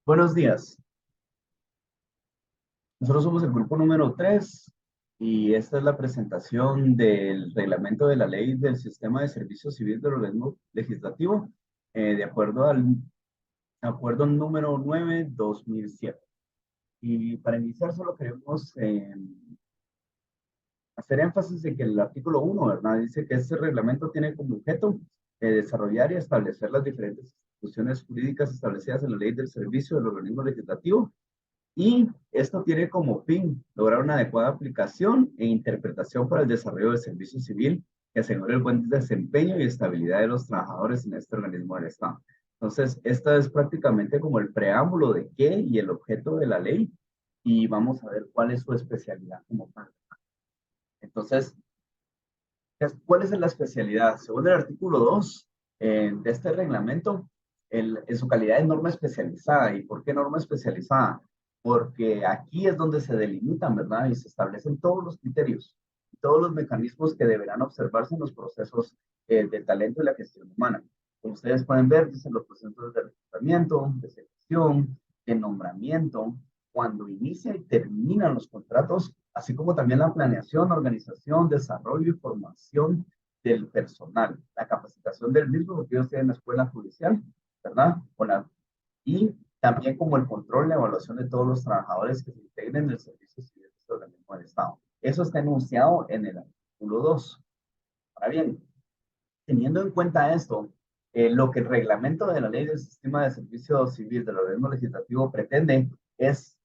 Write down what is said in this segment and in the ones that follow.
Buenos días. Nosotros somos el grupo número 3 y esta es la presentación del reglamento de la ley del sistema de servicio civil del organismo legislativo, de acuerdo al acuerdo número 9/2007. Y para iniciar solo queremos hacer énfasis en que el artículo 1, ¿verdad? Dice que este reglamento tiene como objeto desarrollar y establecer las diferentes instituciones jurídicas establecidas en la ley del servicio del organismo legislativo. Y esto tiene como fin lograr una adecuada aplicación e interpretación para el desarrollo del servicio civil que asegure el buen desempeño y estabilidad de los trabajadores en este organismo del Estado. Entonces, esta es prácticamente como el preámbulo de qué y el objeto de la ley y vamos a ver cuál es su especialidad como tal. Entonces, ¿cuál es la especialidad? Según el artículo 2 de este reglamento, en su calidad de norma especializada. ¿Y por qué norma especializada? Porque aquí es donde se delimitan, ¿verdad? Y se establecen todos los criterios, todos los mecanismos que deberán observarse en los procesos de talento y la gestión humana. Como ustedes pueden ver, dicen los procesos de reclutamiento, de selección, de nombramiento, cuando inicia y terminan los contratos, así como también la planeación, organización, desarrollo y formación del personal, la capacitación del mismo, porque ellos tienen la escuela judicial, ¿verdad? Y también como el control y la evaluación de todos los trabajadores que se integren en el servicio civil del organismo del Estado. Eso está enunciado en el artículo 2. Ahora bien, teniendo en cuenta esto, lo que el reglamento de la ley del sistema de servicio civil del organismo legislativo pretende es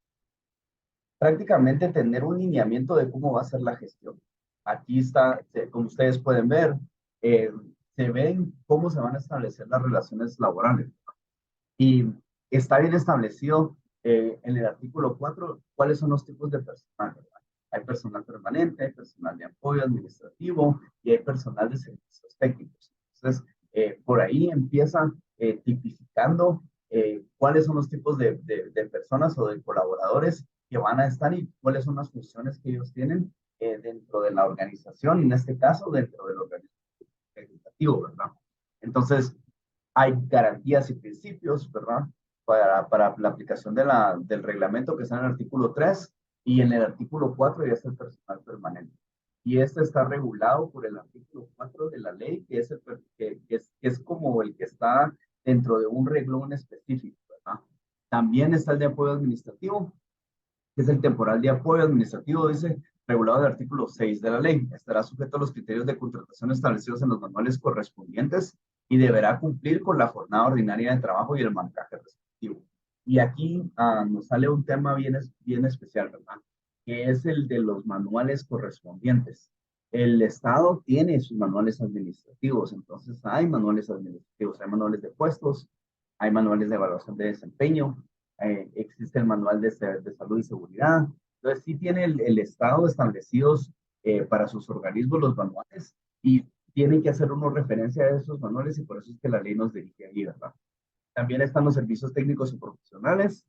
prácticamente tener un lineamiento de cómo va a ser la gestión. Aquí está, como ustedes pueden ver, eh, se ven cómo se van a establecer las relaciones laborales. Y está bien establecido en el artículo 4 cuáles son los tipos de personal, ¿verdad? Hay personal permanente, hay personal de apoyo administrativo y hay personal de servicios técnicos. Entonces, por ahí empieza tipificando cuáles son los tipos de personas o de colaboradores que van a estar y cuáles son las funciones que ellos tienen dentro de la organización, en este caso dentro del organismo legislativo, ¿verdad? Entonces, hay garantías y principios, ¿verdad? Para la aplicación del reglamento que está en el artículo 3 y en el artículo 4 ya está el personal permanente. Y este está regulado por el artículo 4 de la ley, que es como el que está dentro de un renglón específico, ¿verdad? También está el de apoyo administrativo, que es el temporal de apoyo administrativo, dice, regulado en el artículo 6 de la ley. Estará sujeto a los criterios de contratación establecidos en los manuales correspondientes y deberá cumplir con la jornada ordinaria de trabajo y el marcaje respectivo. Y aquí nos sale un tema bien especial, ¿verdad? Que es el de los manuales correspondientes. El Estado tiene sus manuales administrativos, entonces hay manuales administrativos, hay manuales de puestos, hay manuales de evaluación de desempeño, existe el manual de salud y seguridad. Entonces, sí tiene el Estado establecidos para sus organismos los manuales y tienen que hacer una referencia a esos manuales y por eso es que la ley nos dirige ahí, ¿verdad? También están los servicios técnicos y profesionales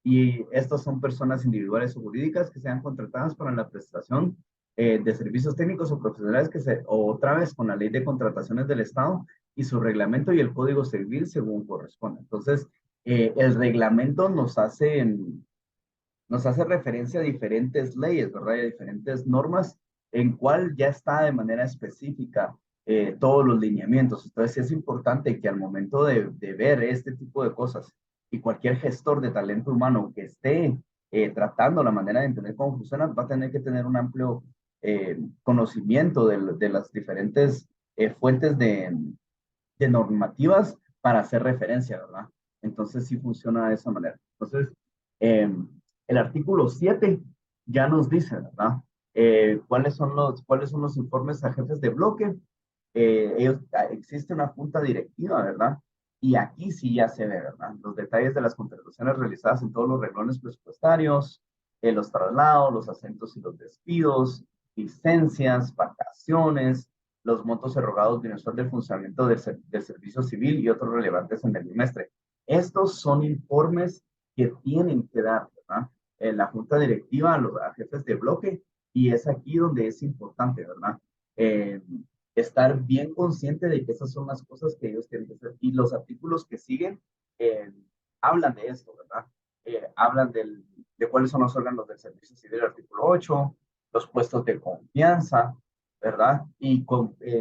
y estos son personas individuales o jurídicas que sean contratadas para la prestación de servicios técnicos o profesionales o otra vez con la ley de contrataciones del Estado y su reglamento y el Código Civil según corresponde. Entonces, el reglamento nos hace referencia a diferentes leyes, ¿verdad? Y a diferentes normas en cual ya está de manera específica todos los lineamientos. Entonces, sí es importante que al momento de ver este tipo de cosas y cualquier gestor de talento humano que esté tratando la manera de entender cómo funciona, va a tener que tener un amplio conocimiento de las diferentes fuentes de normativas para hacer referencia, ¿verdad? Entonces sí funciona de esa manera. Entonces, eh, el artículo 7 ya nos dice, ¿verdad? ¿Cuáles son los informes a jefes de bloque? Existe una junta directiva, ¿verdad? Y aquí sí ya se ve, ¿verdad? Los detalles de las contrataciones realizadas en todos los renglones presupuestarios, los traslados, los acentos y los despidos, licencias, vacaciones, los montos erogados mensual del funcionamiento del servicio civil y otros relevantes en el bimestre. Estos son informes que tienen que dar, ¿verdad? En la junta directiva a jefes de bloque y es aquí donde es importante, ¿verdad? Eh, Estar bien consciente de que esas son las cosas que ellos tienen que hacer. Y los artículos que siguen eh, hablan de esto, ¿verdad? hablan de cuáles son los órganos del servicio civil, el artículo 8, los puestos de confianza, ¿verdad? Y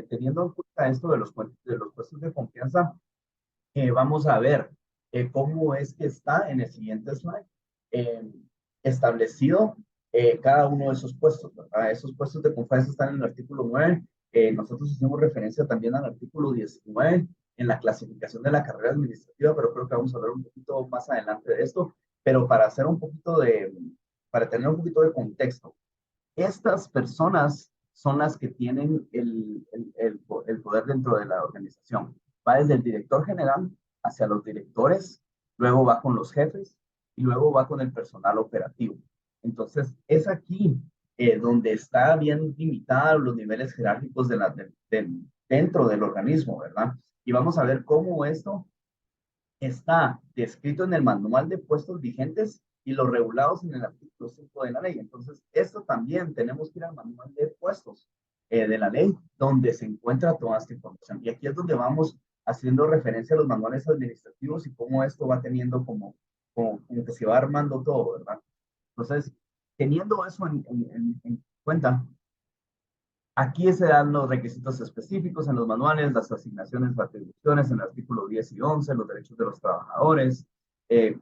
teniendo en cuenta esto de los puestos de confianza, vamos a ver cómo es que está en el siguiente slide eh, establecido cada uno de esos puestos, ¿verdad? Esos puestos de confianza están en el artículo 9. Nosotros hicimos referencia también al artículo 19 en la clasificación de la carrera administrativa, pero creo que vamos a hablar un poquito más adelante de esto. Pero para tener un poquito de contexto, estas personas son las que tienen el poder dentro de la organización. Va desde el director general hacia los directores, luego va con los jefes y luego va con el personal operativo. Entonces, es aquí donde está bien limitados los niveles jerárquicos dentro del organismo, ¿verdad? Y vamos a ver cómo esto está descrito en el manual de puestos vigentes y los regulados en el artículo 5 de la ley. Entonces, esto también tenemos que ir al manual de puestos de la ley, donde se encuentra toda esta información. Y aquí es donde vamos haciendo referencia a los manuales administrativos y cómo esto va teniendo como que se va armando todo, ¿verdad? Entonces, teniendo eso en cuenta, aquí se dan los requisitos específicos en los manuales, las asignaciones, las atribuciones en el artículo 10 y 11, los derechos de los trabajadores, eh,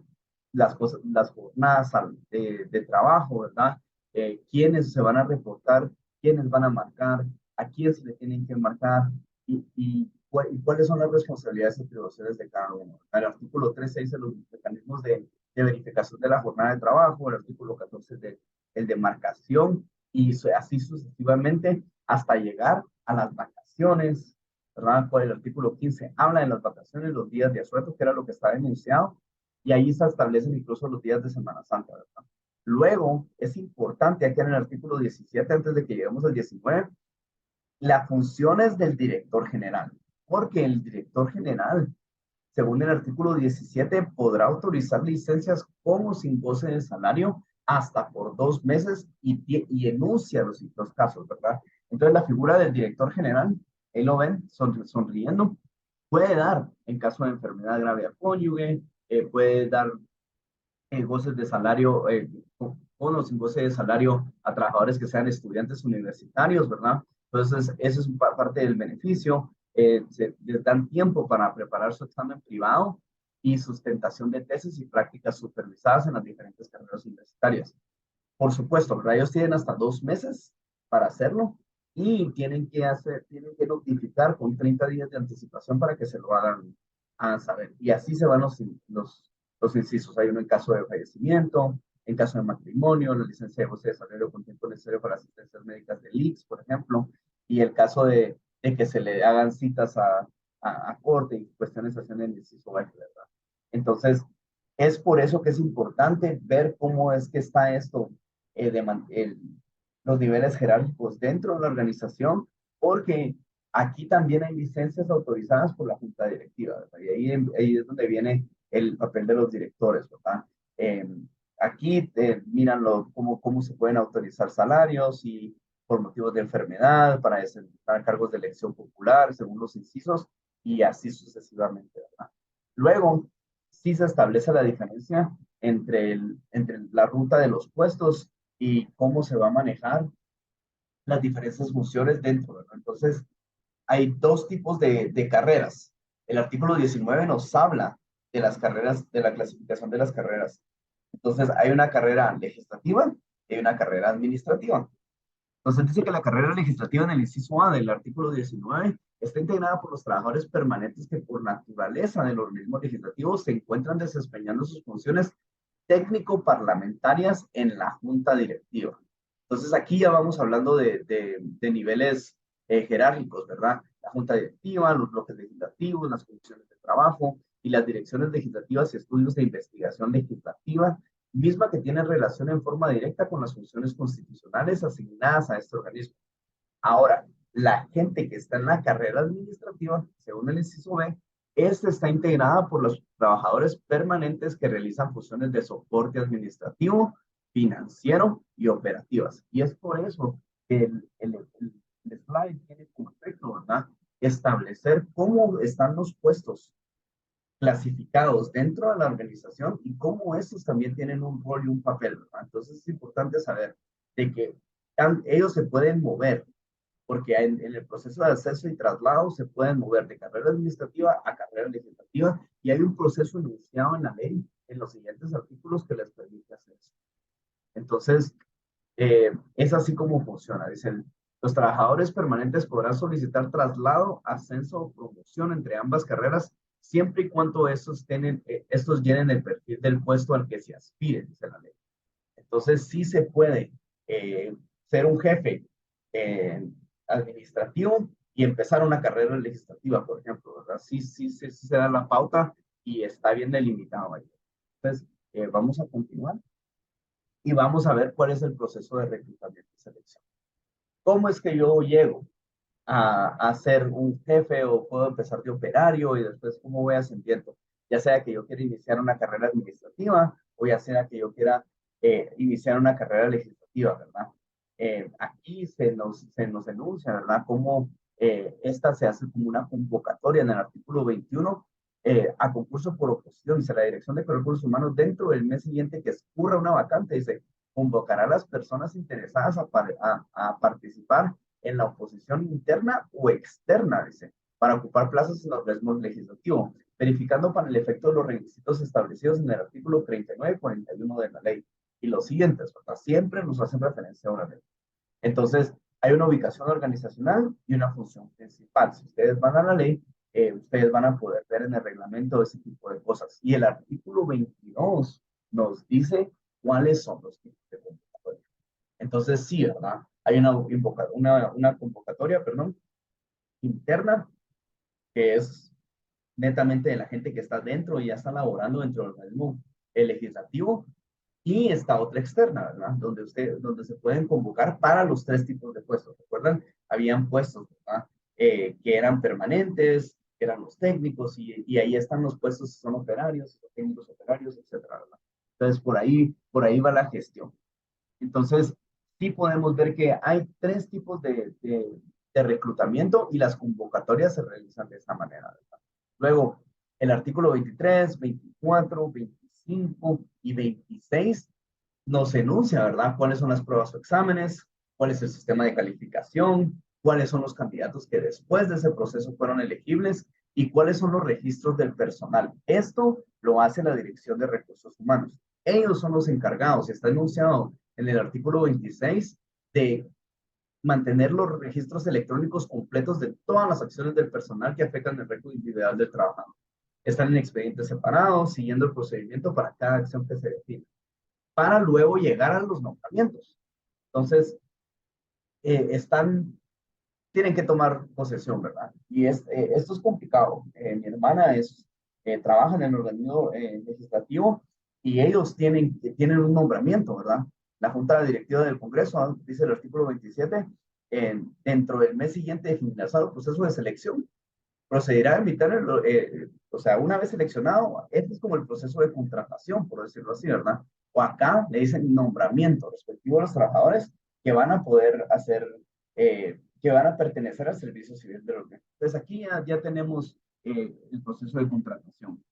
las jornadas de trabajo, ¿verdad? Quiénes se van a reportar, quiénes van a marcar, a quién se le tienen que marcar y cuáles son las responsabilidades y atribuciones de cada uno. El artículo 13 dice los mecanismos de verificación de la jornada de trabajo, el artículo 14 el de marcación y así sucesivamente hasta llegar a las vacaciones, ¿verdad? Por el artículo 15 habla de las vacaciones, los días de asueto, que era lo que estaba enunciado, y ahí se establecen incluso los días de Semana Santa, ¿verdad? Luego, es importante aquí en el artículo 17, antes de que lleguemos al 19, las funciones del director general, porque el director general, según el artículo 17, podrá autorizar licencias con o sin goce de salario hasta por 2 meses y enuncia los casos, ¿verdad? Entonces, la figura del director general, ahí lo ven, sonriendo, puede dar en caso de enfermedad grave al cónyuge, puede dar goces de salario, con o sin goce de salario a trabajadores que sean estudiantes universitarios, ¿verdad? Entonces, eso es parte del beneficio. Les dan tiempo para preparar su examen privado y sustentación de tesis y prácticas supervisadas en las diferentes carreras universitarias. Por supuesto, ¿verdad? Ellos tienen hasta 2 meses para hacerlo y tienen que notificar con 30 días de anticipación para que se lo hagan saber. Y así se van los incisos. Hay uno en caso de fallecimiento, en caso de matrimonio, la licencia de goce de salario con tiempo necesario para asistencias médicas del IX, por ejemplo, y el caso de que se le hagan citas a corte y cuestiones así en el inciso F, ¿verdad? Entonces, es por eso que es importante ver cómo es que está esto los niveles jerárquicos dentro de la organización, porque aquí también hay licencias autorizadas por la junta directiva, ¿verdad? Y ahí es donde viene el papel de los directores, ¿verdad? Eh, aquí miran cómo se pueden autorizar salarios y por motivos de enfermedad, para desempeñar cargos de elección popular, según los incisos, y así sucesivamente, ¿verdad? Luego, sí se establece la diferencia entre la ruta de los puestos y cómo se va a manejar las diferentes funciones dentro, ¿verdad? Entonces, hay dos tipos de carreras. El artículo 19 nos habla de las carreras, de la clasificación de las carreras. Entonces, hay una carrera legislativa y hay una carrera administrativa. Entonces, dice que la carrera legislativa en el inciso A del artículo 19 está integrada por los trabajadores permanentes que por naturaleza del organismo legislativo se encuentran desempeñando sus funciones técnico-parlamentarias en la junta directiva. Entonces aquí ya vamos hablando de niveles jerárquicos, ¿verdad? La junta directiva, los bloques legislativos, las comisiones de trabajo y las direcciones legislativas y estudios de investigación legislativa, misma que tiene relación en forma directa con las funciones constitucionales asignadas a este organismo. Ahora, la gente que está en la carrera administrativa, según el inciso B, esta está integrada por los trabajadores permanentes que realizan funciones de soporte administrativo, financiero y operativas. Y es por eso que el slide tiene como efecto, ¿verdad? Establecer cómo están los puestos clasificados dentro de la organización y cómo estos también tienen un rol y un papel, ¿verdad? Entonces es importante saber de que ellos se pueden mover, porque en el proceso de acceso y traslado se pueden mover de carrera administrativa a carrera legislativa y hay un proceso enunciado en la ley en los siguientes artículos que les permite hacer eso. Entonces, es así como funciona. Dicen, los trabajadores permanentes podrán solicitar traslado, ascenso o promoción entre ambas carreras siempre y cuando estos llenen el perfil del puesto al que se aspire, dice la ley. Entonces, sí se puede ser un jefe eh, administrativo y empezar una carrera legislativa, por ejemplo, ¿verdad? Sí se da la pauta y está bien delimitado ahí. Entonces, vamos a continuar y vamos a ver cuál es el proceso de reclutamiento y selección. ¿Cómo es que yo llego a ser un jefe o puedo empezar de operario y después cómo voy ascendiendo? Ya sea que yo quiera iniciar una carrera administrativa o ya sea que yo quiera iniciar una carrera legislativa, ¿verdad? Aquí se nos enuncia, ¿verdad? Cómo esta se hace como una convocatoria en el artículo 21 a concurso por oposición. Dice la Dirección de Recursos Humanos dentro del mes siguiente que escurra una vacante, dice, convocará a las personas interesadas a participar en la oposición interna o externa, dice, para ocupar plazas en los organismos legislativos, verificando para el efecto de los requisitos establecidos en el artículo 39 y 41 de la ley. Y los siguientes, ¿verdad? Siempre nos hacen referencia a una ley. Entonces, hay una ubicación organizacional y una función principal. Si ustedes van a la ley, ustedes van a poder ver en el reglamento ese tipo de cosas. Y el artículo 22 nos dice cuáles son los tipos de convocatoria. Entonces, sí, ¿verdad? Hay una convocatoria, perdón, interna, que es netamente de la gente que está dentro y ya está laborando dentro del organismo legislativo. Y esta otra externa, ¿verdad? Donde se pueden convocar para los tres tipos de puestos. ¿Recuerdan? Habían puestos, ¿verdad? Que eran permanentes, que eran los técnicos, y ahí están los puestos que son operarios, los técnicos operarios, etcétera, ¿verdad? Entonces, por ahí va la gestión. Entonces, sí podemos ver que hay tres tipos de reclutamiento y las convocatorias se realizan de esta manera, ¿verdad? Luego, el artículo 23, 24, 25 y 26 nos enuncia, ¿verdad? Cuáles son las pruebas o exámenes, cuál es el sistema de calificación, cuáles son los candidatos que después de ese proceso fueron elegibles y cuáles son los registros del personal. Esto lo hace la Dirección de Recursos Humanos. Ellos son los encargados, está enunciado en el artículo 26, de mantener los registros electrónicos completos de todas las acciones del personal que afectan el récord individual del trabajador. Están en expedientes separados, siguiendo el procedimiento para cada acción que se define, para luego llegar a los nombramientos. Entonces, tienen que tomar posesión, ¿verdad? Y esto es complicado. Mi hermana trabaja en el organismo legislativo y ellos tienen un nombramiento, ¿verdad? La Junta Directiva del Congreso, dice el artículo 27, dentro del mes siguiente de finalizado el proceso de selección, procederá a invitar, o sea, una vez seleccionado, este es como el proceso de contratación, por decirlo así, ¿verdad? O acá le dicen nombramiento respectivo a los trabajadores que van a poder hacer, que van a pertenecer al servicio civil del organismo. Entonces aquí ya tenemos el proceso de contratación.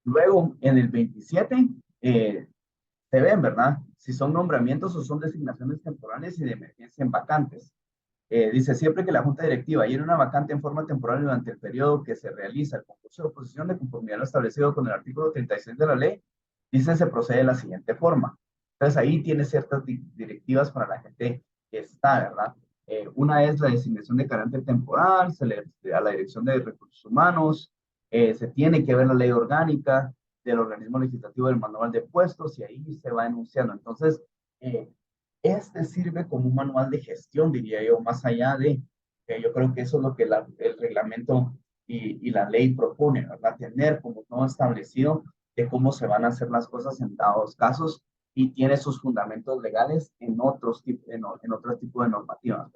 Luego, en el 27, se ven, ¿verdad? Si son nombramientos o son designaciones temporales y de emergencia en vacantes. Dice, siempre que la Junta Directiva llene una vacante en forma temporal durante el periodo que se realiza el concurso de oposición de conformidad a lo establecido con el artículo 36 de la ley, dice, se procede de la siguiente forma. Entonces ahí tiene ciertas directivas para la gente que está, ¿verdad? Una es la designación de carácter temporal, a la Dirección de Recursos Humanos, se tiene que ver la ley orgánica del organismo legislativo del manual de puestos y ahí se va enunciando. Entonces, este sirve como un manual de gestión, diría yo, más allá de, yo creo que eso es lo que el reglamento y la ley propone, ¿verdad? Tener como todo establecido de cómo se van a hacer las cosas en dados casos y tiene sus fundamentos legales en otros tipos de normativas.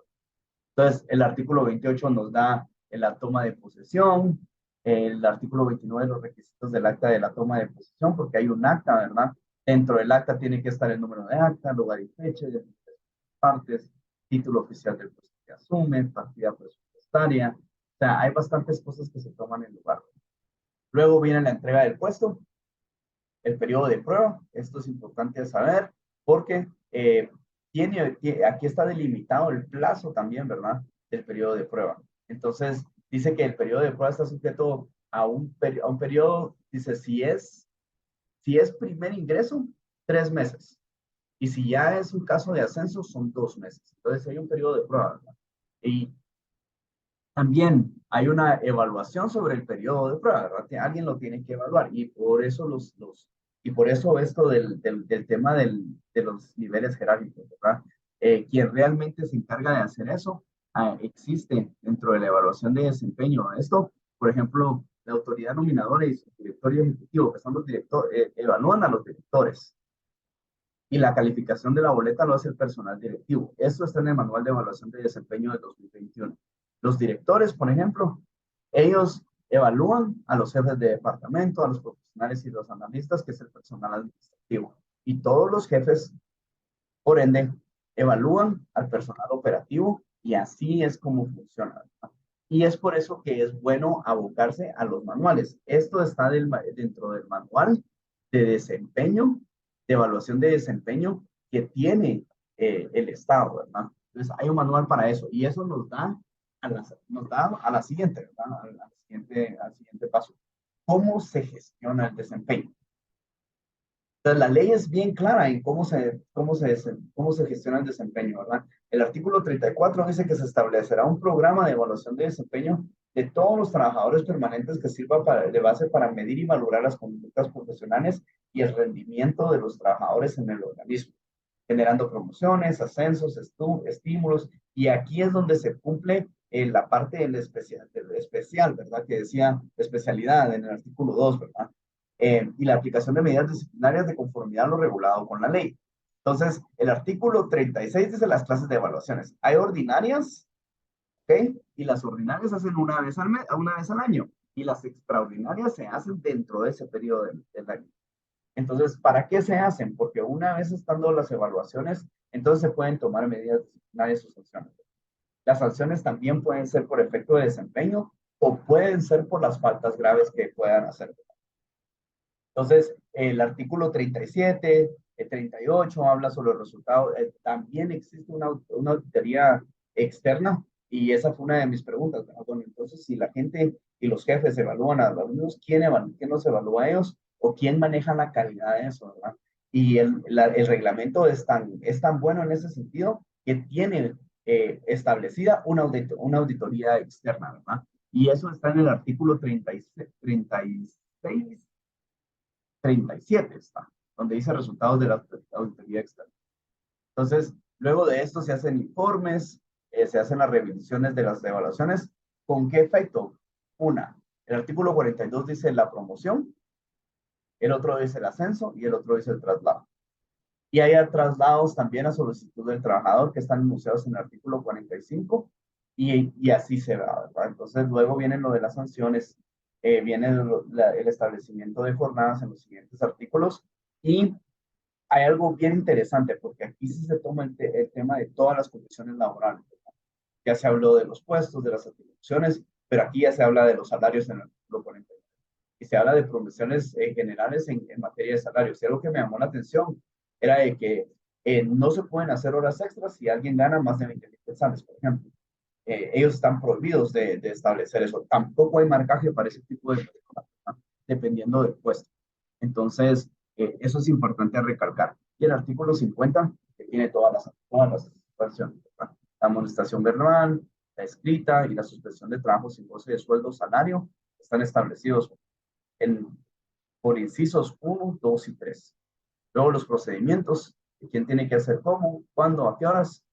Entonces, el artículo 28 nos da la toma de posesión, el artículo 29 los requisitos del acta de la toma de posesión, porque hay un acta, ¿verdad? Dentro del acta tiene que estar el número de acta, lugar y fecha, de partes, título oficial del puesto que asume, partida presupuestaria. O sea, hay bastantes cosas que se toman en lugar. Luego viene la entrega del puesto, el periodo de prueba. Esto es importante saber porque aquí está delimitado el plazo también, ¿verdad? Del periodo de prueba. Entonces, dice que el periodo de prueba está sujeto a un periodo, dice, si es primer ingreso, 3 meses. Y si ya es un caso de ascenso, son 2 meses. Entonces, hay un periodo de prueba, ¿verdad? Y también hay una evaluación sobre el periodo de prueba, ¿verdad? Que alguien lo tiene que evaluar y por eso y por eso esto del tema de los niveles jerárquicos, ¿verdad? Quien realmente se encarga de hacer eso, existe dentro de la evaluación de desempeño. Esto, por ejemplo, la autoridad nominadora y su directorio ejecutivo, que son los directores, evalúan a los directores y la calificación de la boleta lo hace el personal directivo. Esto está en el Manual de Evaluación de Desempeño de 2021. Los directores, por ejemplo, ellos evalúan a los jefes de departamento, a los profesionales y los analistas, que es el personal administrativo. Y todos los jefes, por ende, evalúan al personal operativo y así es como funciona. Y es por eso que es bueno abocarse a los manuales. Esto está dentro del manual de desempeño, de evaluación de desempeño que tiene el Estado, ¿verdad? Entonces hay un manual para eso y eso nos da a la siguiente, ¿verdad? Al siguiente paso. ¿Cómo se gestiona el desempeño? Entonces, la ley es bien clara en cómo se gestiona el desempeño, ¿verdad? El artículo 34 dice que se establecerá un programa de evaluación de desempeño de todos los trabajadores permanentes que sirva de base para medir y valorar las conductas profesionales y el rendimiento de los trabajadores en el organismo, generando promociones, ascensos, estímulos, y aquí es donde se cumple la parte del especial, ¿verdad? Que decía especialidad en el artículo 2, ¿verdad? Y la aplicación de medidas disciplinarias de conformidad a lo regulado con la ley. Entonces, el artículo 36 dice las clases de evaluaciones. Hay ordinarias, ¿ok? Y las ordinarias se hacen una vez al año, y las extraordinarias se hacen dentro de ese periodo del año. Entonces, ¿para qué se hacen? Porque una vez estando las evaluaciones, entonces se pueden tomar medidas disciplinarias o sanciones. Las sanciones también pueden ser por efecto de desempeño o pueden ser por las faltas graves que puedan hacer. Entonces, el artículo 37, el 38 habla sobre los resultados. También existe una auditoría externa y esa fue una de mis preguntas. Bueno, entonces, si la gente y los jefes evalúan a los alumnos, ¿quién los evalúa a ellos? ¿O quién maneja la calidad de eso, ¿verdad? Y el reglamento es tan bueno en ese sentido que tiene establecida una auditoría externa, ¿verdad? Y eso está en el artículo 36 37 está, donde dice resultados de la auditoría externa. Entonces, luego de esto se hacen informes, se hacen las revisiones de las evaluaciones. ¿Con qué efecto? Una, el artículo 42 dice la promoción, el otro dice el ascenso y el otro dice el traslado. Y hay traslados también a solicitud del trabajador que están enunciados en el artículo 45 y así se va, ¿verdad? Entonces luego viene lo de las sanciones, viene el establecimiento de jornadas en los siguientes artículos y hay algo bien interesante porque aquí sí se toma el tema de todas las condiciones laborales, ¿verdad? Ya se habló de los puestos, de las atribuciones, pero aquí ya se habla de los salarios en el artículo 40 y se habla de promociones generales en materia de salarios. Y algo que me llamó la atención era de que no se pueden hacer horas extras si alguien gana más de 20,000 quetzales, por ejemplo. Ellos están prohibidos de establecer eso. Tampoco hay marcaje para ese tipo de personas, ¿verdad? Dependiendo del puesto. Entonces, eso es importante recalcar. Y el artículo 50, que tiene todas las versiones, ¿verdad? La amonestación verbal, la escrita y la suspensión de trabajo sin goce de sueldo o salario están establecidos en, por incisos 1, 2 y 3. Luego los procedimientos, quién tiene que hacer cómo, cuándo, a qué horas.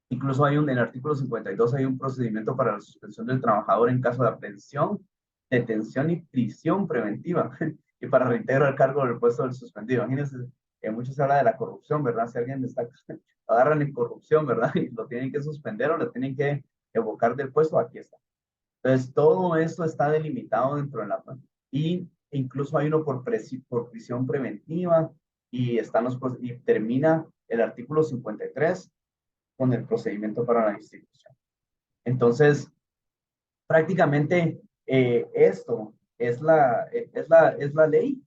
Incluso hay en el artículo 52 hay un procedimiento para la suspensión del trabajador en caso de aprehensión, detención y prisión preventiva y para reintegro al cargo del puesto del suspendido. Imagínense, mucho se habla de la corrupción, ¿verdad? Si alguien está, agarran en corrupción, ¿verdad? Y lo tienen que suspender o lo tienen que evocar del puesto, aquí está. Entonces, todo esto está delimitado dentro de la y incluso hay uno por prisión preventiva y y termina el artículo 53 con el procedimiento para la institución. Entonces, prácticamente esto es la ley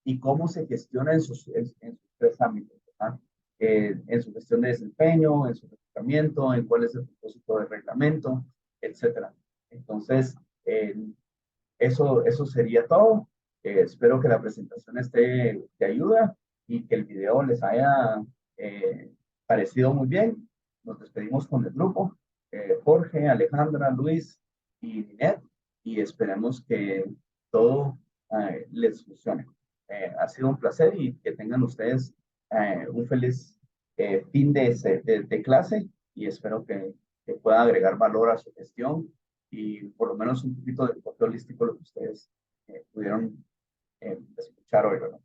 y cómo se gestiona en sus tres ámbitos, ¿verdad? En su gestión de desempeño, en su reclutamiento, en cuál es el propósito del reglamento, etcétera. Entonces, eso sería todo. Espero que la presentación esté de ayuda y que el video les haya parecido muy bien. Nos despedimos con el grupo, Jorge, Alejandra, Luis y Linet, y esperemos que todo les funcione. Ha sido un placer y que tengan ustedes un feliz fin de clase y espero que pueda agregar valor a su gestión y por lo menos un poquito de enfoque holístico lo que ustedes pudieron escuchar hoy, ¿verdad?